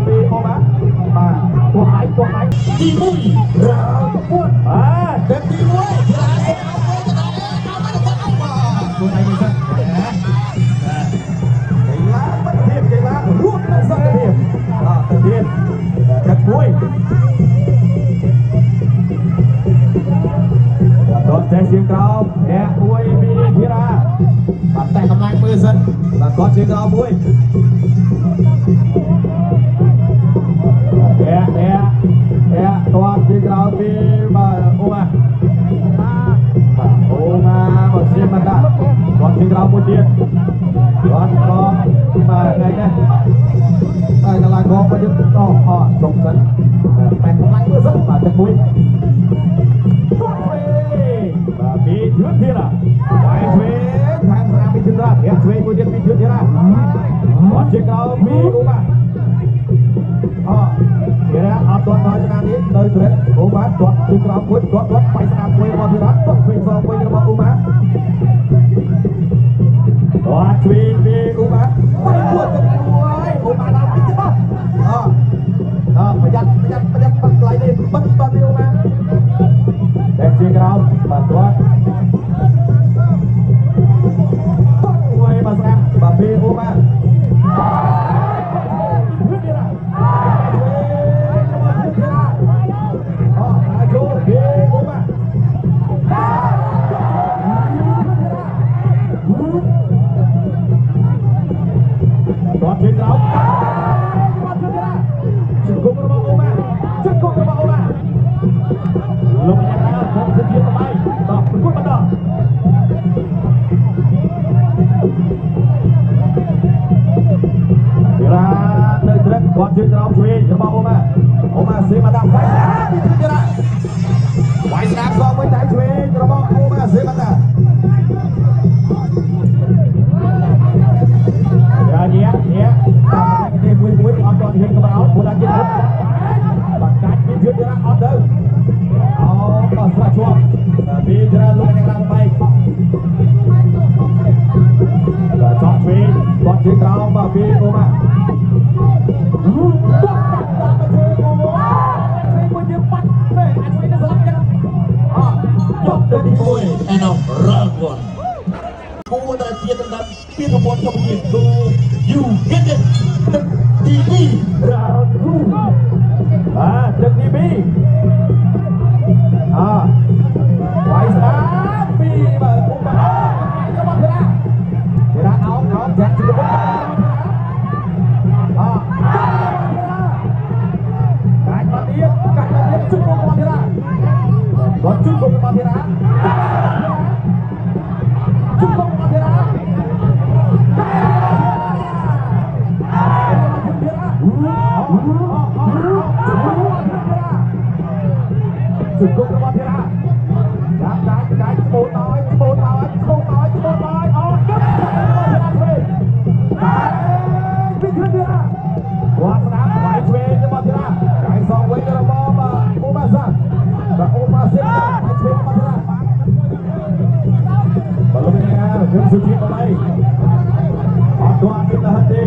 ពីអូម៉ាបាទគួរហើយទី1រ៉ាពួតបាទទឹកទី1រ៉ាសេអោមួយទៅដល់អោមកទៅអោបាទគួរហើយនេះសិនកីឡារួមនឹងសន្តិភាពទៅទៀតទឹកមួយដល់តែជាក្រោមអ្នកមួយពីធីរាបាទតែកម្លាំងមើលសិនបាទគាត់ជាក្រោមមួយអ្នកគាត់ជាក្រោមពីបាទអូម៉ាបាទអូម៉ាមកជាមកតាគាត់ជាក្រោមមួយទៀតគាត់ក៏បាទថ្ងៃនេះតែកន្លងមកមកយើងចុងសិនតែកម្លាំងមើលសិនបាទទឹកមួយបាទពីយុទ្ធធីរាវាយឆ្វេងថែមស្នាមពីយុទ្ធធីរាអ្នកឆ្វេងមួយទៀតពីយុទ្ធធីរាគាត់ជាក្រោមពីអូម៉ាធីរាអត់ទាន់ដល់ឆ្នាំនេះនៅត្រេតអូម៉ាគាត់ជាក្រោមមួយគាត់បាយស្នាមមួយរបស់ធីរាគាត់ឆ្វេងសងមួយរបស់អូម៉ាគាត់ឆ្វេងពីអូម៉ាបាយមួយទៅមួយអូម៉ាដល់ពីចុះប្រយ័ត្នបាត់ថ្លៃនេះបិទបាត់ពីអូម៉ាតែជាក្រោមបាទគាត់មួយមកស្រាប់បាទពីអូម៉ាគាត់ជិះក្រោមឆ្វេងរបស់អូម៉ាសេមកដាក់វាយស្នាមពីទីទៀតវាយស្នាមសងវិញតែឆ្វេងរបស់អូម៉ាសេមកដាក់យ៉ាតាមតែគេមួយអត់ទាន់ហ៊ានកម្រោព្រោះតែជិះបាត់កាច់ពីទៀតអត់ទៅក៏ស្រាច់ជាប់ពីច្រើនលោកយ៉ាងណាបែកបាទចောက်ឆ្វេងគាត់ជិះក្រោមបាទពីអូម៉ាឯនោះរងគាត់គួរតែជាដំណាក់ពីប្រព័ន្ធកម្ពុជាគឺ you get it ទឹកទី2រ៉ាគូទឹកទី2វាយស្នាមពីបាទអូម៉ារបស់ធីរាអោមចាក់ជិះទៅកាច់បាត់ទៀតជុំរបស់ធីរាគាត់ជុំរបស់ធីរាជុំរបស់ធីរាកាច់បូនឲ្យឈោតឲ្យអូទឹកពីធីរាគាត់ស្ដាប់វាយឆ្វេងរបស់ធីរាកាច់សងវិញរបស់អូម៉ាសាបាទអូម៉ាសេវាយឆ្វេងរបស់ធីរាបលុយណាយើងសុជីបលៃអត់ទាន់មានលះទេ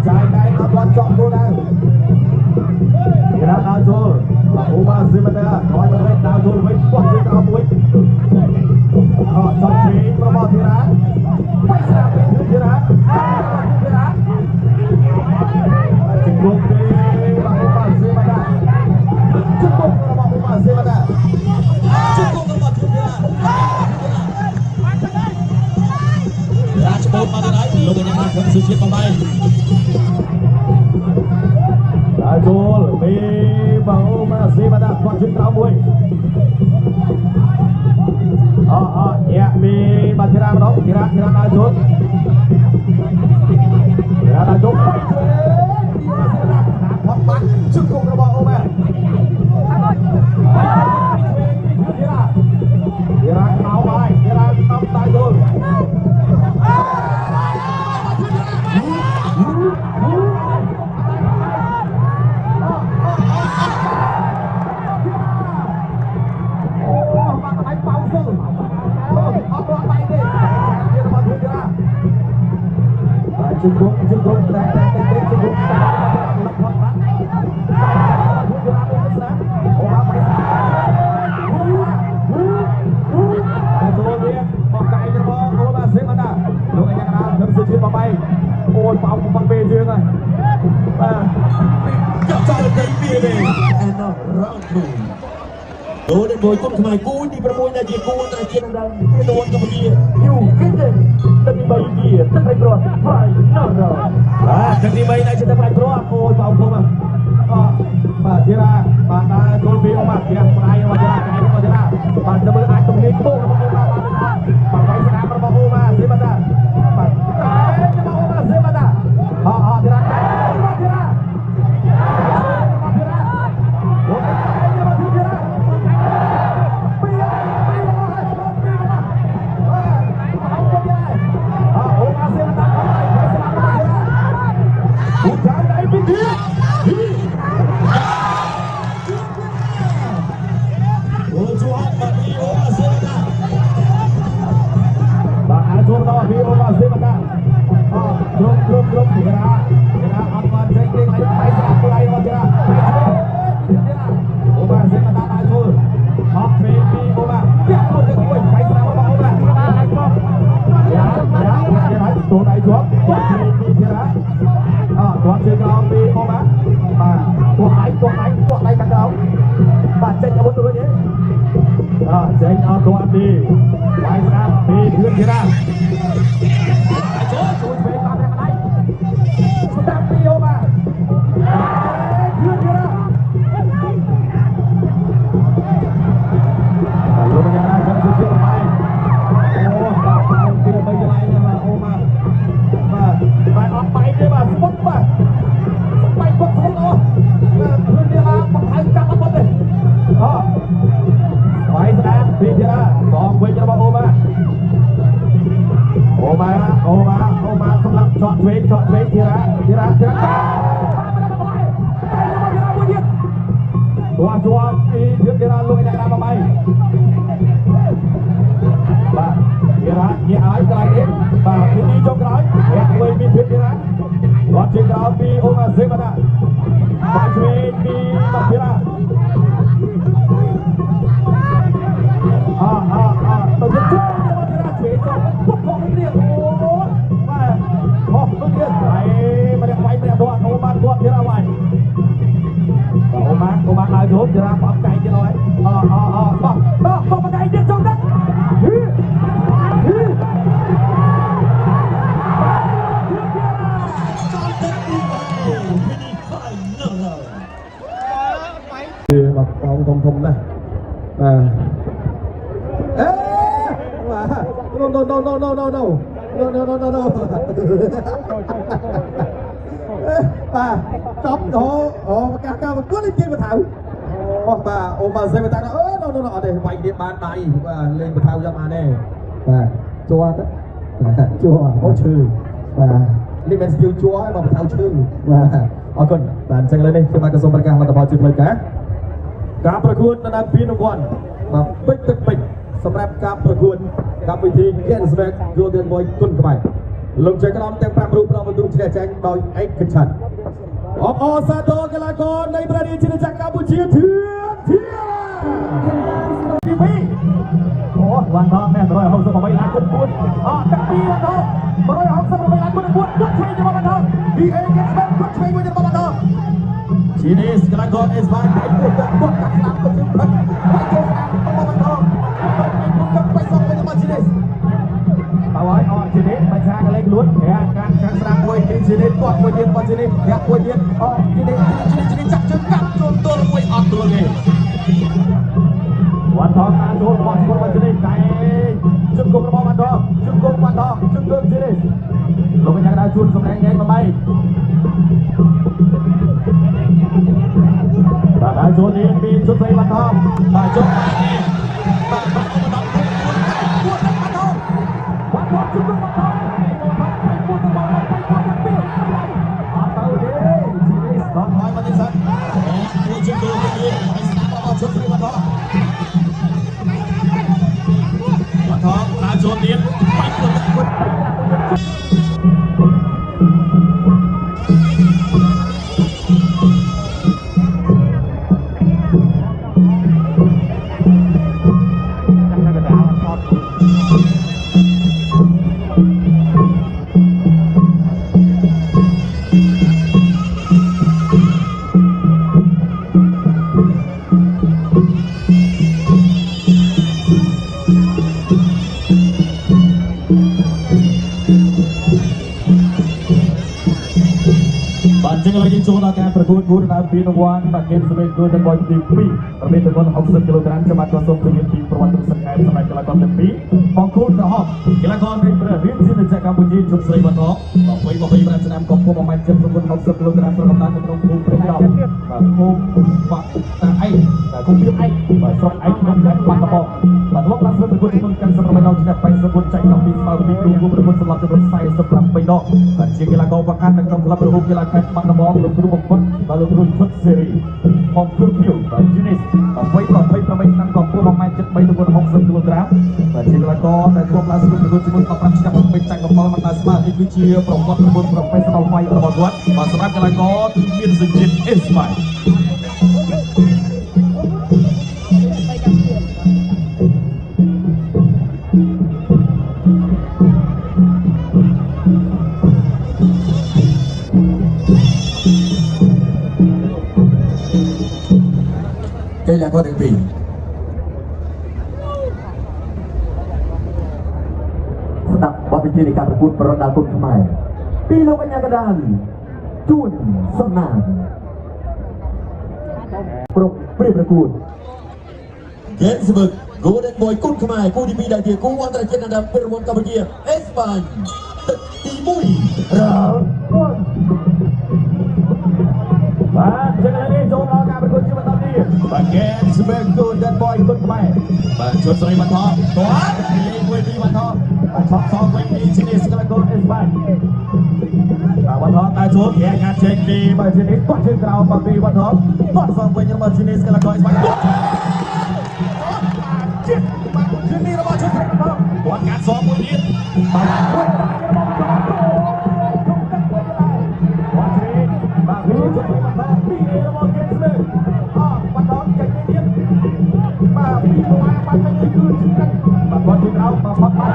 ចាយដៃអត់ទាន់ចង់ខ្លួនដែរធីរាដល់ចូលអូម៉ាសេវាយគាត់ទៅដល់ចូលវិញគាត់ជាក្រោមមួយចង់ឆ្វេងរបស់ធីរាបាច់ស្រាប់ពីធីរាជង្គង់ទេរបស់អូម៉ាសេវាយជង្គង់របស់អូម៉ាសេវាយជង្គង់របស់ធីរារាជបូតមកដល់ហើយលោកយ៉ាងណាខ្ញុំសុជាតិបំបីដល់ចូលពីបងអូម៉ាសេវាយគាត់ជិះក្រោមមួយញាក់ពីបាត់ធីរាម្ដងធីរាដល់ចូលផុតបាត់ជង្គង់របស់អូម៉ាធីរាក្រោមហើយធីរាដល់ចូលជង្គង់តែជង្គ final round 2ดูได้โดยต้นทำไมกูดีประมวยนาจีกูนาจีนันดังเป็นตัวกำลังอยู่ขึ้นเลยตั้งแต่ใบเกียร์ตั้งแต่กรอดไฟนอร์เราตั้งแต่ใบนายจะได้ไปกรอดโอ้ยเบาผมอ่ะបាទទីរាបាទដល់ចូលពីមកផ្ទះប្រៃមកទីរាកែមកទីរាបាទទៅមើលអាចទំនេរគោរបស់អូបាទបាទស្នាមរបស់អូបាទសេបាតាបាទរបស់អូបាទសេបាតាទីរាកែមកទីរាគ្រប់ទីរាអត់បានចេញលេងឲ្យបាយស្រាប់ប្រៃមកទីរាអូបាទសេបាតាដល់ចូលអត់ពេលពីអូបាទទៀតមកទៅជួយបាយស្រាប់របស់អូបាទអាចមកយ៉ាទូដៃជាប់ពីទីរាគាត់ជើងក្រោមពីអូបាទពួកដៃខាងក្រោមបាទចេញអាវុធទៅវិញចេញអត់ទាន់ទីបាយស្រាប់ពីធឿនទីរាជួយពេលតាមដៃស្ដាប់ពីអូបាទធឿនទីរាលោកយ៉ាងណាចាំជួយបាយអូបាទពី3កន្លែងណាបាទអូបាទអត់បាយទេបាទស្ពុតបាទបាយពុតស្ពុតអូធឿនទីរាបង្ហាញចាប់អត់ទេបាយស្ដាប់ពីទីរាសងវិញរបស់អូបាទអូបាទសម្រាប់ចော့ឆ្វេងទីរាជាប់ពីទីរាលុយអ្នកណាមកបាយបាទទីរាញាក់ឲ្យកន្លែងនេះបាទពីនេះចុងក្រោយអ្នកមួយមានភាពទីរាគាត់ជាក្រោយពីអូម៉ាសេបាតាបាទឆ្វេងពីបាទទីរាទៅទៅជួយឆ្វេងទៅពុកផងនេះអូបាទហោះទៅទៀតហើយមិនได้បាយមិនได้អូបាទគាត់ទីរាវាយអូម៉ាដល់យប់ទីរាបោះកែងទៀតហើយបោះបកែងទៀតចូលដល់មកបងធំណាស់អេបាទ noបាទចប់អូកាសការប្រកួតនេះជាបថៅបាទអូបាទសេបតាអូ no អត់ទេវាយទៀតបានដៃបាទលេងបថៅយ៉ាងបានទេបាទជួទៅអូឈឺបាទនេះមិនស្ទៀវជួឲ្យមកបថៅឈឺបាទអរគុណបាទអញ្ចឹងឥឡូវនេះខ្ញុំបានសូមប្រកាសលទ្ធផលជាផ្លូវការការប្រកួតនៅតាមពានរង្វាន់បាទពេជ្រទឹកពេជ្រសម្រាប់ការប្រកួតកម្មវិធី Kingsback Golden Boy គុណខ្មែរលោកចៅក្រមទាំង5រូបផ្ដល់បន្ទូលជ្រះចាញ់ដោយឯកច្ឆន្ទអបអរសាទរកីឡាករនៃប្រទេសជាតិកម្ពុជាធឿនធីរាទី2អូវ៉ាន់ថងនេះ168ឡានគុណពួនទឹក2វ៉ាន់ថង168ឡានគុណពួនគាត់ឆ្វេងទៅវ៉ាន់ថង DA Kingsback គាត់ឆ្វេងមួយទៅវ៉ាន់ថងជានេះកីឡាករអេសវ៉ាន់គាត់កាត់ស្ដាប់ទៅជើងផឹកគាត់ចូលស្ដាប់វ៉ាន់ថងគាត់បៃសងទៅមកជានេះហើយជានេះបច្ចាកលេងលួតការខាងស្ដាប់មួយទីជានេះគាត់មួយទៀតគាត់ជានេះអ្នកមួយទៀតជានេះចាក់ជើងកាត់ចូលទល់មួយអត់ទល់ទេវ៉ាន់ថងតាមចូលរបស់ស្គមជានេះតែជើងគុំរបស់វ៉ាន់ថងជើងគុំវ៉ាន់ថងជើងគុំជានេះលោកយ៉ាងណាជួនសម្ដែងញ៉ៃមកបាយបាទចូលនេះពីជុតស្រីវ៉ាន់ថងបាទជុតបាទវ៉ាន់ថងជុំមកដល់ពុទ្ធមកដល់ពុទ្ធពីអត់ទៅទេជីវិតដល់ហើយមកនេះសិនអូជិះទៅទៀតហើយស្ដាប់មកជុំពីមកដល់ចូលទៀតបាច់ពុទ្ធ បាទចឹងឥឡូវយើងចូលដល់ការប្រកួតគូរដំណើរពីរង្វាន់បាទគេសម្រាប់គូដំណើរទី2ប្រភេទទម្ងន់60គីឡូក្រាមចាំបាត់ក៏សូមជម្រាបពីប្រវត្តិសង្ខេបសម្រាប់កីឡាករទាំងពីរបង្គោលក្រហមកីឡាករនៃប្រទេសរៀនជាជាតិកម្ពុជាជុតស្រីវត្ត25ឆ្នាំកម្ពស់1.70 60គីឡូក្រាមប្រកបតាមក្នុងភូមិព្រៃដប់បាទភូមិបាក់តាឯកតែគុំពីឯកបាទស្រុកឯកក្នុងខេត្តបាត់ដំបងបាទលោកបានធ្វើប្រកួតចំនួន98ដងឆ្នាំ84ចែក12ស្មើពីគ្រូគូប្រកួតសម្រាប់ចំនួន47ដងបាទជាកីឡាករប្រកាសនៅក្នុងក្លឹបរហូតកីឡាខេត្តបាត់ដំបងលោកគ្រូបំផុតបាទលោកគ្រូឈុតសេរីមកគ្រូភៀវបាទជីនីសអ្វី28ឆ្នាំកម្ពស់1.73 60គីឡូក្រាមបាទជាកីឡាករដែលធ្លាប់ឡើងប្រកួតជាមួយ15ឆ្នាំពេជ្រចាញ់កំបោលមកដល់ស្មារតីគឺជាប្រវត្តិប្រពន្ធប្រភេទស្ដៅໄວរបស់គាត់បាទសម្រាប់កីឡាករគឺមានសញ្ជាតិអេស្ប៉ាញកីឡាករទាំងពីរស្ដាប់បទវិទ្យានៃការប្រកួតប្រដាល់គុណខ្មែរពីលោកកញ្ញាកដាលជួនសំណាងក្រុមព្រៀបប្រកួត Gensburg Golden Boy គុណខ្មែរគូទី2ដែលជាគូអន្តរជាតិនៅពីរង្វាន់កម្ពុជាអេស្ប៉ាញទឹកទី1រ៉ាបាទចឹងនេះចូលដល់ការប្រកួតជាបន្តទៀតបាទ Gensburg Golden Boy គុណខ្មែរបាទជួនស្រីបាត់ថតទាត់មួយពីបាត់ថតបាទឆក់សងវិញពីឈីនីសកីឡាករអេស្ប៉ាញបាទបាត់ថតតែចូលគេកាត់ចេញពីបាទឈីនីសគាត់ជើងក្រោមបាទពីបាត់ថតគាត់សងវិញរបស់ឈីនីសកីឡាករអេស្ប៉ាញជាតិបាទឈីនីសរបស់ឈុតស្រីបាត់ថតគាត់កាត់សងមួយទៀតបាទគាត់ពីរបស់គេស្លើបាត់ដល់ចេញទៀតបាទពីមួយបាត់ទៅគឺចិត្តបាទគាត់ជិះក្រោមបាទផាត់បា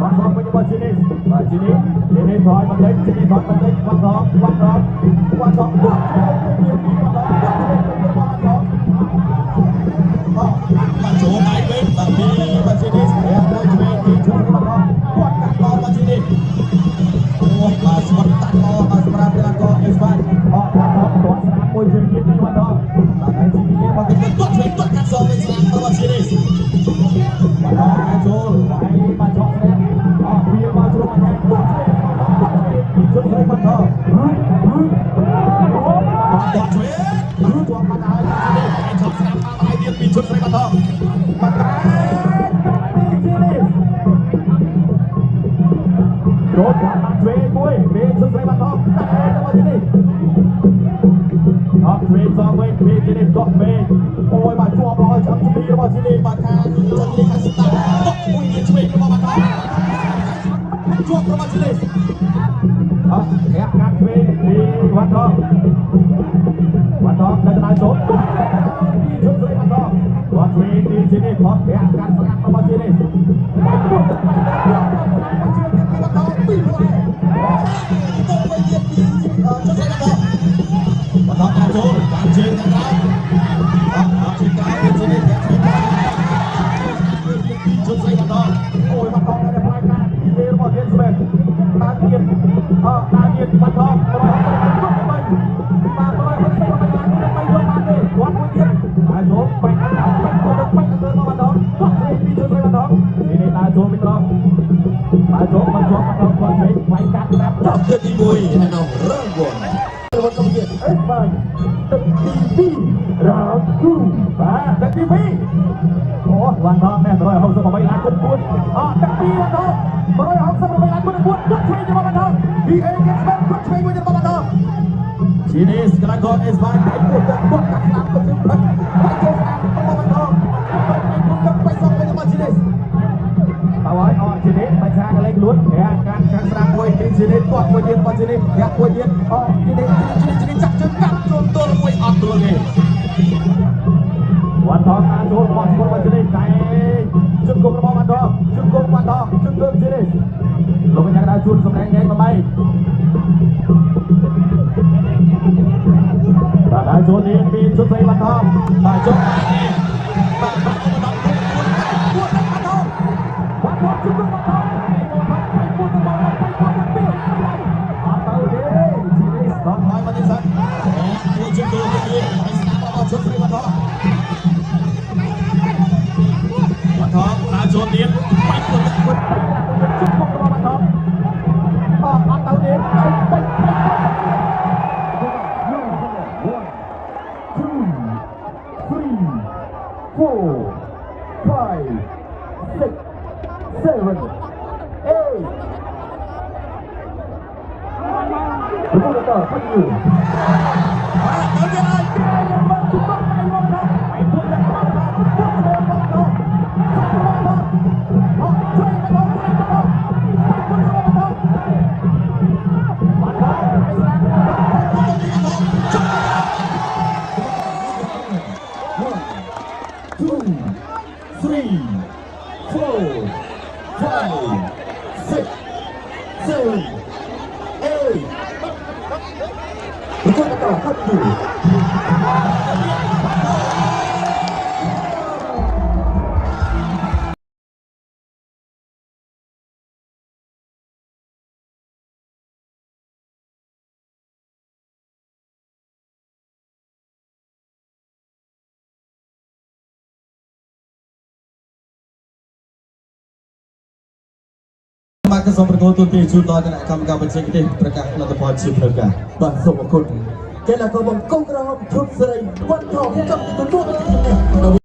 ត់បាទវិញរបស់ជីនេះបាទជីនេះថយបន្តិចជីនេះថយបន្តិចបាត់ដល់បាទចូលដៃវិញបាទពីបាទជីនេះមួយឆ្វេងពីជួយបាត់ដល់គាត់កាត់ដល់បាទជីនេះបាទស្មាត់តាក់មកបាទសម្រាប់កីឡាករអេស្ប៉ាញគាត់ស្រាមួយជើងទៀតពីបាត់ដល់បាទហើយជីនេះមកគេគាត់ឆ្វេងគាត់កាត់សងវិញស្រារបស់ជីនេះបាទដល់ចូលដៃបាទចោលស្រាវាមកជ្រុំអញ្ចឹងគាត់ឆ្វេងពីជើងស្រីបាត់ដល់គាត់ឆ្វេងជាប់បាត់ហើយហើយចោលស្រាមកហើយទៀតពីជើងស្រីបាត់ដល់បាទរត់បាត់ឆ្វេងមួយពីជើងស្រីបាត់ដល់តែទៅមកទីនេះអត់ឆ្វេងសងវិញពីទីនេះកក់ពេកអូយបាទជាប់ហើយចាំជំនាញរបស់ទីនេះបាទខាងជំនាញខាងស្តាប់កក់មួយទៀតឆ្វេងរបស់បាត់ដល់ជាប់របស់ទីនេះអត់អ្នកកាត់ឆ្វេងពីបាត់ដល់នៅដល់ចូលពីជើងស្រីបាត់ដល់គាត់ឆ្វេងពីទីនេះផុតអ្នកកាត់ស្កាត់របស់ទីនេះបាទជើងបាត់ដល់ពីមួយទៅវិញទៀតពីជើងស្រីបាត់ដល់បាត់ដល់ចូលបានជើងទៅអត់ជើងក្រោយទីនេះអ្នកឆ្វេងពីជើងស្រីបាត់ដល់អូយបាត់ដល់តែផ្លាយការពីលេរបស់ Gensburg តាមទៀតបាត់ដល់ចូលបែកដល់បែកទៅមកបាត់ដល់គាត់ឆ្វេងពីជើងស្រីបាត់ដល់នេះដើរចូលពីត្រង់ដើរចូលមកជាប់បាត់ដល់គាត់ឆ្វេងវាយកាត់ស្រាប់ចប់ទៅទី1ក្នុងរង្វាន់កម្ពុជាអេស្ប៉ាញទឹកទី2រ៉ាគូបាទទឹកទី2អូវ៉ាន់ដល់នេះ168ឡានគុណ4ទឹកទី2ដល់168ឡានគុណ4គាត់ឆ្វេងទៅមកបាត់ដល់ VA Gensburg គាត់ឆ្វេងមួយទៅមកបាត់ដល់ជីនេះកីឡាករអេស្ប៉ាញតែគាត់កាត់ស្ដាប់ទៅជើងផឹកហើយចូលស្ដាប់មកបាត់ដល់គាត់ទៅសងវិញមកជីនេះហើយអត់ជីនេះបាច់ឆាកលេងលួនអ្នកកាត់ខាងស្ដាប់មួយទីជីនេះគាត់មួយទៀតបាត់ជីនេះអ្នកមួយទៀតអត់ជីនេះចាក់ជើងកាត់ចូលទល់មួយអត់ទល់ទេវ៉ាន់ថងអាចូលរបស់ស្ពតបាត់ជីនេះតែជើងគុំរបស់បាត់ដល់ជើងគុំបាត់ដល់ជើងគុំជីនេះលោកកញ្ញាដើរជួនសម្ដែងញ៉ៃមកបាយបាទហើយចូលនេះពីជុតស្រីបាត់ថងបាទចុះបាទបាត់ទៅដល់ពួតបាត់ថងជុំបាត់ថង Berguna tak Panju. Berguna tak Panju. Maka soal pergaulan di juta dan akan kami cekik berkah nanti pasti berkah. Bah, soal kau. គេឡាកោបងកងក្រហមជុំស្រីវត្តថោកំទៅ